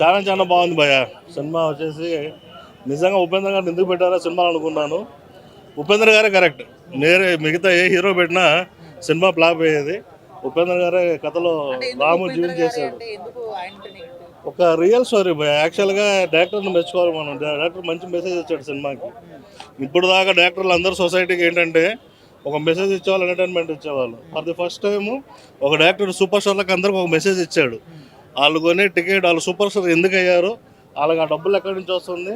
చాలా చాలా బాగుంది భయ్య. సినిమా వచ్చేసి నిజంగా ఉపేంద్ర గారిని ఎందుకు పెట్టారో సినిమా అనుకున్నాను. ఉపేంద్ర గారే కరెక్ట్. మిగతా ఏ హీరో పెట్టినా సినిమా ఫ్లాప్ అయ్యేది. ఉపేంద్ర గారే కథలో రాము జీవించేశాడు. ఒక రియల్ స్టోరీ భయ్య. యాక్చువల్గా డైరెక్టర్ని మెచ్చుకోవాలి మనం. డైరెక్టర్ మంచి మెసేజ్ ఇచ్చాడు సినిమాకి. ఇప్పుడు దాకా డైరెక్టర్లు అందరూ సొసైటీకి ఏంటంటే ఒక మెసేజ్ ఇచ్చేవాళ్ళు, ఎంటర్టైన్మెంట్ ఇచ్చేవాళ్ళు. ఫర్ ది ఫస్ట్ టైం ఒక డైరెక్టర్ సూపర్ స్టార్లకు అందరికి ఒక మెసేజ్ ఇచ్చాడు. వాళ్ళు కొనే టికెట్, వాళ్ళు సూపర్ స్టార్ ఎందుకు అయ్యారు, వాళ్ళకి ఆ డబ్బులు ఎక్కడి నుంచి వస్తుంది,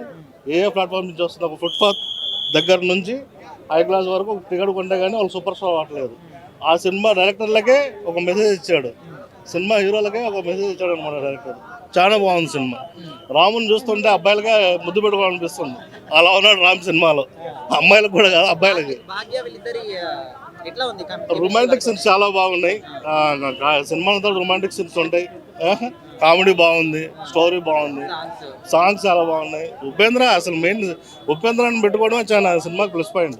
ఏ ప్లాట్ఫామ్ నుంచి వస్తుంది. ఒక ఫుట్పాత్ దగ్గర నుంచి హై క్లాస్ వరకు ఒక టికెట్ కొంటే కానీ వాళ్ళు సూపర్ స్టార్ అవ్వట్లేదు. ఆ సినిమా డైరెక్టర్లకే ఒక మెసేజ్ ఇచ్చాడు, సినిమా హీరోలకే ఒక మెసేజ్ ఇచ్చాడు అనమాట డైరెక్టర్. చాలా బాగుంది సినిమా. రాముని చూస్తుంటే అబ్బాయిలకే ముద్దు పెట్టుకోవాలనిపిస్తుంది. అలా ఉన్నాడు రామ్ సినిమాలో. అమ్మాయిలకు కూడా కాదు, అబ్బాయిలకి. రొమాంటిక్ సీన్స్ చాలా బాగున్నాయి. సినిమాలతో రొమాంటిక్ సీన్స్ ఉంటాయి. కామెడీ బాగుంది, స్టోరీ బాగుంది, సాంగ్స్ చాలా బాగున్నాయి. ఉపేంద్ర అసలు మెయిన్ ఉపేంద్రాన్ని పెట్టుకోవడం చాలా సినిమాకి ప్లస్ పాయింట్.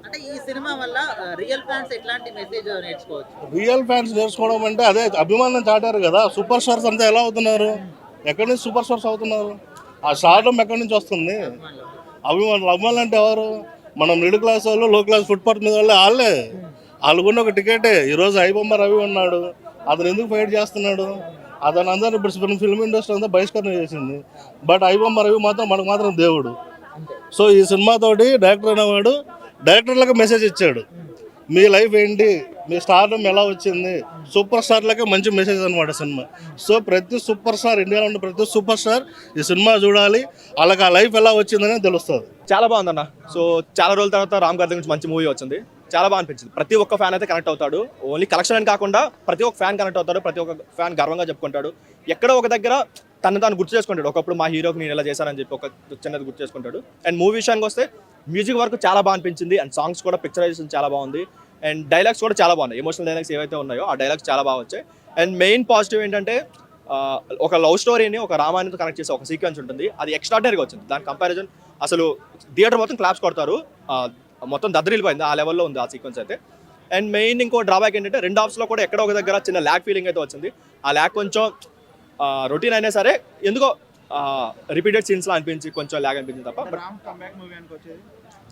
రియల్ ఫ్యాన్స్ నేర్చుకోవడం అంటే అదే అభిమానం చాటారు కదా. సూపర్ స్టార్స్ అంతా ఎలా అవుతున్నారు, ఎక్కడి నుంచి సూపర్ స్టార్స్ అవుతున్నారు, ఆ స్టార్డమ్ ఎక్కడి నుంచి వస్తుంది. అభిమానులు అంటే ఎవరు, మనం మిడిల్ క్లాస్ వాళ్ళు, లో క్లాస్ ఫుట్పాత్ మీద వాళ్ళే. వాళ్ళకున్న ఒక టికెటే. ఈరోజు ఐబొమ్మ రవి ఉన్నాడు, అతను ఎందుకు ఫైట్ చేస్తున్నాడు, అతను అందరూ ఇప్పుడు ఫిల్మ్ ఇండస్ట్రీ అంతా బహిష్కరణ చేసింది. బట్ ఐబొమ్మ రవి మాత్రం మనకు మాత్రం దేవుడు. సో ఈ సినిమాతోటి డైరెక్టర్ అనేవాడు డైరెక్టర్లకు మెసేజ్ ఇచ్చాడు, మీ లైఫ్ ఏంటి, మీ స్టార్డమ్ ఎలా వచ్చింది. సూపర్ స్టార్లకే మంచి మెసేజ్ అనమాట సినిమా. సో ప్రతి సూపర్ స్టార్, ఇండియాలో ఉన్న ప్రతి సూపర్ స్టార్ ఈ సినిమా చూడాలి, వాళ్ళకి ఆ లైఫ్ ఎలా వచ్చిందని తెలుస్తుంది. చాలా బాగుందన్న. సో చాలా రోజుల తర్వాత రామ్ గారి నుంచి మంచి మూవీ వచ్చింది, చాలా బాగా అనిపించింది. ప్రతి ఒక్క ఫ్యాన్ అయితే కనెక్ట్ అవుతాడు. ఓన్లీ కలెక్షన్ అని కాకుండా ప్రతి ఒక్క ఫ్యాన్ కనెక్ట్ అవుతాడు. ప్రతి ఒక్క ఫ్యాన్ గర్వంగా చెప్పుకుంటాడు. ఎక్కడో ఒక దగ్గర తాను గుర్తు చేసుకుంటాడు, ఒకప్పుడు మా హీరోకి నేను ఎలా చేశానని చెప్పి ఒక చిన్నది గుర్తు చేసుకుంటాడు. అండ్ మూవీ విషయానికి వస్తే మ్యూజిక్ వర్క్ చాలా బాగా అనిపించింది. అండ్ సాంగ్స్ కూడా, పిక్చరైజేషన్ చాలా బాగుంది. అండ్ డైలాగ్స్ కూడా చాలా బాగున్నాయి. ఎమోషనల్ డైలాగ్స్ ఏవైతే ఉన్నాయో ఆ డైలాగ్స్ చాలా బాగా వచ్చాయి. అండ్ మెయిన్ పాజిటివ్ ఏంటంటే ఒక లవ్ స్టోరీని ఒక రామాయణంతో కనెక్ట్ చేసే ఒక సీక్వెన్స్ ఉంటుంది. అది ఎక్స్ట్రాడనరీగా వచ్చింది. దాని కంపారిజన్ అసలు థియేటర్ మొత్తం క్లాప్స్ కొడతారు. మొత్తం దద్దరిల్లిపోయింది, ఆ లెవెల్లో ఉంది ఆ సీక్వెన్స్ అయితే. అండ్ మెయిన్ ఇంకో డ్రాబ్యాక్ ఏంటంటే రెండు హాఫ్స్లో కూడా ఎక్కడో ఒక దగ్గర చిన్న ల్యాక్ ఫీలింగ్ అయితే వచ్చింది. ఆ ల్యాక్ కొంచెం రొటీన్ అయినా సరే ఎందుకో రిపీటెడ్ సీన్స్లో అనిపించి కొంచెం ల్యాక్ అనిపించింది తప్ప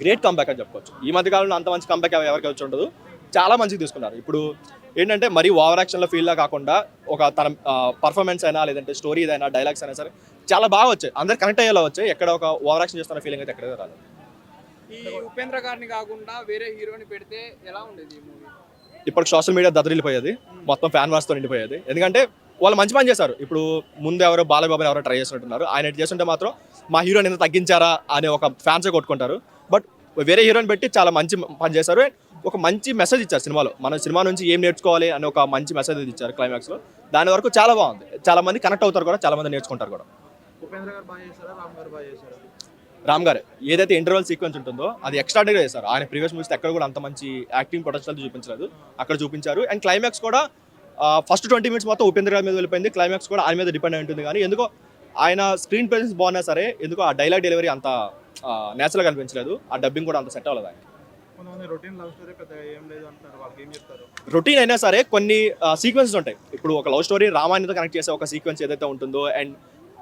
గ్రేట్ కంబ్యాక్ అని చెప్పుకోవచ్చు. ఈ మధ్య కాలంలో అంత మంచి కంబ్యాక్ ఎవరికి వచ్చి ఉండదు. చాలా మంచిగా తీసుకున్నారు. ఇప్పుడు ఏంటంటే మరీ ఓవర్ యాక్షన్లో ఫీల్లా కాకుండా ఒక తన పర్ఫార్మెన్స్ అయినా, లేదంటే స్టోరీ ఏదైనా, డైలాగ్స్ అయినా సరే చాలా బాగా వచ్చాయి. అందరు కనెక్ట్ అయ్యేలా వచ్చాయి. ఎక్కడ ఒక ఓవర్ యాక్షన్ చేస్తున్న ఫీలింగ్ అయితే ఎక్కడైతే రాలేదు. ఈ ఉపేంద్ర గారిని కాకుండా వేరే హీరోని పెడితే ఎలా ఉండేది ఈ మూవీ? ఇప్పుడు సోషల్ మీడియా దద్దరిల్లిపోయేది, మొత్తం ఫ్యాన్ వార్స్తో నిండిపోయేది. ఎందుకంటే వాళ్ళు మంచి పని చేశారు. ఇప్పుడు ముందు ఎవరో బాలబాబుని ఎవరో ట్రై చేస్తున్నారు. ఆయన ఎట్ చేస్తుంటే మాత్రం మా హీరోని ఎంత తగ్గించారా అనే ఒక ఫ్యాన్సే కొట్టుకుంటారు. బట్ వేరే హీరోని పెట్టి చాలా మంచి పని చేశారు. ఒక మంచి మెసేజ్ ఇచ్చారు సినిమాలో. మన సినిమా నుంచి ఏం నేర్చుకోవాలి అని ఒక మంచి మెసేజ్ ఇచ్చారు క్లైమాక్స్లో. దాని వరకు చాలా బాగుంది. చాలా మంది కనెక్ట్ అవుతారు కూడా, చాలా మంది నేర్చుకుంటారు కూడా. ఉపేంద్ర గారు బాగా చేశారా, రామ్ గారు బాగా చేశారా? రామ్ గారు ఏదైతే ఇంటర్వల్ సీక్వెన్స్ ఉంటుందో అది ఎక్స్ట్రాడనరీగా చేశారు. ఆయన ప్రీవియస్ మూవీస్ ఎక్కడ కూడా అంత మంచి యాక్టింగ్ పొటెన్షియల్ చూపించలేదు, అక్కడ చూపించారు. అండ్ క్లైమాక్స్ కూడా ఫస్ట్ 20 minutes మొత్తం ఉపేంద్ర గారి మీద వెళ్ళిపోయింది. క్లైమాక్స్ కూడా ఆయన మీద డిపెండ్ అయి ఉంటుంది. కానీ ఎందుకో ఆయన స్క్రీన్ ప్రెజెన్స్ బాగున్నా సరే ఎందుకో ఆ డైలాగ్ డెలివరీ అంత నేచురల్గా అనిపించలేదు. ఆ డబ్బింగ్ కూడా అంత సెట్ అవ్వలేదు ఆయన. రొటీన్ అయినా సరే కొన్ని సీక్వెన్సెస్ ఉంటాయి. ఇప్పుడు ఒక లవ్ స్టోరీ రామాయణంతో కనెక్ట్ చేసే ఒక సీక్వెన్స్ ఏదైతే ఉంటుందో, అండ్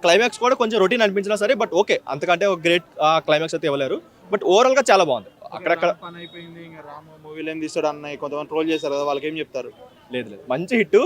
క్లైమాక్స్ కూడా కొంచెం రొటీన్ అనిపించినా సరే, బట్ ఓకే, అంతకంటే ఒక గ్రేట్ క్లైమాక్స్ అయితే ఇవ్వలేరు. బట్ ఓవరాల్ గా చాలా బాగుంది. అక్కడక్కడ పని అయిపోయింది, ఇంకా రామ్ మూవీలో ఏం తీస్తాడు అన్నయ్య కొంతమంది ట్రోల్ చేస్తారు కదా, వాళ్ళకి ఏం చెప్తారు? లేదు, మంచి హిట్.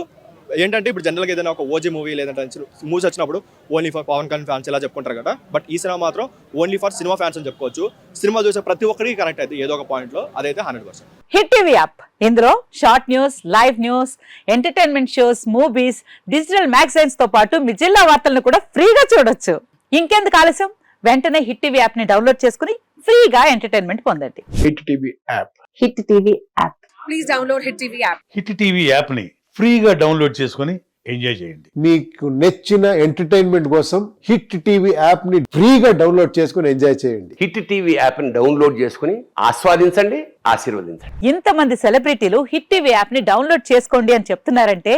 ఏంటంటే ఇప్పుడు జనరల్గా ఏదైనా ఒక ఓజీ మూవీ లేదంటే మూవీస్ వచ్చినప్పుడు only for Pawan Kalyan fans ఇలా చెప్పుకుంటారు కదా. బట్ ఈ సినిమా మాత్రం ఓన్లీ ఫర్ సినిమా ఫ్యాన్స్ అని చెప్పుకోవచ్చు. సినిమా చూసే ప్రతి ఒక్కరికి కనెక్ట్ అయితే ఏదో ఒక పాయింట్ లో, అదైతే 100%. హిట్ టీవీ యాప్, ఇందులో short news, live news, entertainment shows, movies, digital magazines తో పాటు మీ జిల్లా వార్తలను కూడా ఫ్రీగా చూడొచ్చు. ఇంకెందుకు ఆలస్యం, వెంటనే హిట్ టీవీ యాప్ ని డౌన్లోడ్ చేసుకుని ఫ్రీగా ఎంటర్టైన్మెంట్ పొందండి. Hit TV app. Hit TV app. Please download hit TV app. Hit TV app ని ఫ్రీగా డౌన్లోడ్ చేసుకుని ఎంజాయ్ చేయండి. మీకు నచ్చిన ఎంటర్టైన్మెంట్ కోసం హిట్ టీవీ యాప్ ని ఫ్రీగా డౌన్లోడ్ చేసుకుని ఎంజాయ్ చేయండి. హిట్ టీవీ యాప్ ని డౌన్లోడ్ చేసుకుని ఆస్వాదించండి, ఆశీర్వదించండి. ఇంతమంది సెలబ్రిటీలు హిట్ టీవీ యాప్ ని డౌన్లోడ్ చేసుకోండి అని చెప్తున్నారంటే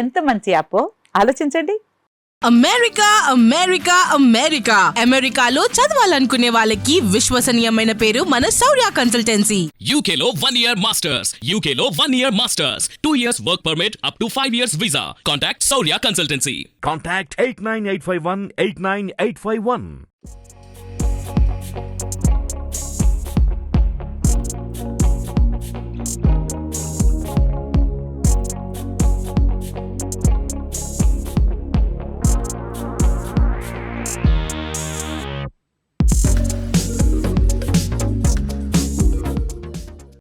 ఎంత మంచి యాప్ ఆలోచించండి. అమెరికా అమెరికా అమెరికా అమెరికాలో చదవాలనుకునే వాళ్ళకి విశ్వసనీయమైన పేరు మన శౌర్య కన్సల్టెన్సీ. UK లో 1 year masters. UK లో 1 year masters. 2 years work permit up to 5 years visa. Contact Saurya Consultancy. Contact 89851 89851.